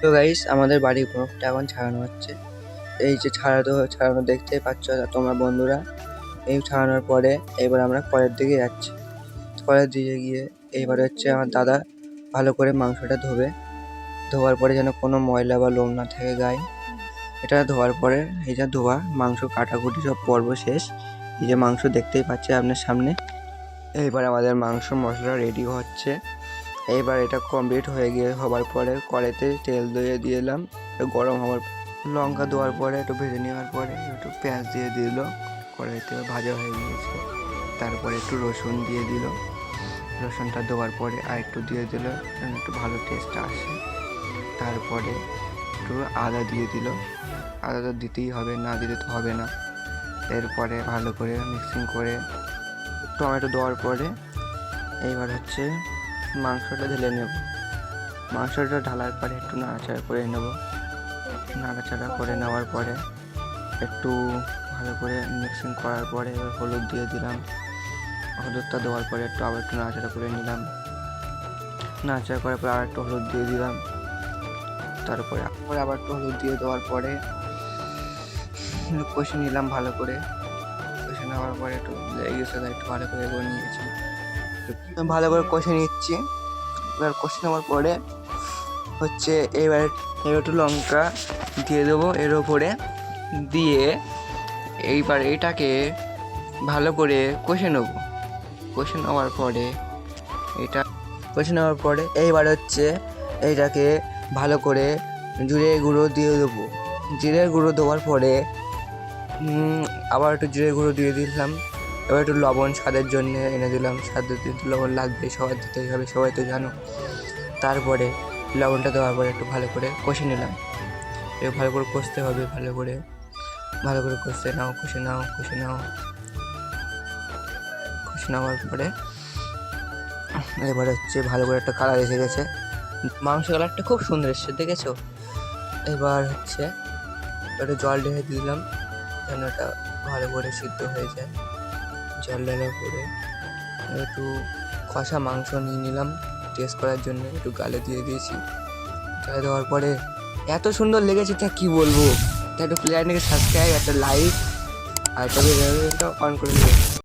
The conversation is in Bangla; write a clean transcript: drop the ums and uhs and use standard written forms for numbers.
তো গাইস, আমাদের বাড়ির বরফটা এখন ছাড়ানো হচ্ছে। এই যে ছাড়ানো দেখতেই পাচ্ছ তোমরা বন্ধুরা। এই ছাড়ানোর পরে এবার আমরা কলের দিকে যাচ্ছি। কলের দিকে গিয়ে এইবার হচ্ছে আমার দাদা ভালো করে মাংসটা ধোয়ার পরে যেন কোনো ময়লা বা লোম না থাকে গায়ে। এটা ধোয়ার পরে এই যে ধোয়া মাংস কাটাকুটি সব পর্ব শেষ। এই যে মাংস দেখতেই পাচ্ছে আপনার সামনে। এইবার আমাদের মাংস মশলা রেডি হচ্ছে। এইবার এটা কমপ্লিট হবার পরে কড়াইতে তেল দিয়ে দিলাম। গরম হওয়ার লঙ্কা দেওয়ার পরে একটু ভেজে নেওয়ার পরে একটু পেঁয়াজ দিয়ে দিল। কড়াইতে ভাজা হয়ে গিয়েছে। তারপরে একটু রসুন দিয়ে দিল। রসুনটা দেওয়ার পরে আর একটু দিয়ে দিল যেন একটু ভালো টেস্ট আসে। তারপরে একটু আদা দিয়ে দিল। আদা তো দিতেই হবে, না দিলে তো হবে না। এরপরে ভালো করে মিক্সিং করে টমেটো দেওয়ার পরে এইবার হচ্ছে মাংসটা ঢেলে নেব। মাংসটা ঢালার পরে একটু নাড়াচাড়া করে নেব। নাড়াচাড়া করে নেওয়ার পরে একটু ভালো করে মিক্সিং করার পরে এবার হলুদ দিয়ে দিলাম। হলুদটা দেওয়ার পরে আবার একটু নাড়াচাড়া করে নিলাম। নাড়াচাড়া করার পরে আবার একটু হলুদ দিয়ে দিলাম। তারপরে আবার একটু হলুদ দিয়ে দেওয়ার পরে কষে নিলাম ভালো করে। কষে নেওয়ার পরে একটু লেগে গেছে, একটু ভালো করে নিয়েছি। ভালো করে কষে নিচ্ছি। এবার কষে নেওয়ার পরে হচ্ছে এবার একটু লঙ্কা দিয়ে দেবো এর ওপরে দিয়ে এইবার এটাকে ভালো করে কষে নেব। কষে নেওয়ার পরে এইবার হচ্ছে এইটাকে ভালো করে জিরে গুঁড়ো দিয়ে দেবো। জিরে গুঁড়ো দেওয়ার পরে আবার একটু জিরে গুঁড়ো দিয়ে দিলাম। এবার একটু লবণ স্বাদের জন্য এনে দিলাম। স্বাদের লবণ লাগবে, সবার দিতেই হবে, সবাই তো জানো। তারপরে লবণটা দেওয়ার পরে একটু ভালো করে কষে নিলাম। এবার ভালো করে কষতে হবে, ভালো করে কষে নেওয়ার পরে এবার হচ্ছে ভালো করে একটা কালার এসে গেছে। মাংস কালারটা খুব সুন্দর এসছে, দেখেছো? এবার হচ্ছে একটু জল ঢেলে দিলাম যেন এটা ভালো করে সিদ্ধ হয়ে যায়। জল ঢালার পরে একটু কষা মাংস নিয়ে নিলাম টেস্ট করার জন্য, একটু গালে দিয়ে দিয়েছি। গালে দেওয়ার পরে এত সুন্দর লেগেছে তা কী বলবো। তা একটু প্লেয়ারটাকে সাবস্ক্রাইব, একটা লাইক আর একটা অন করে দিও।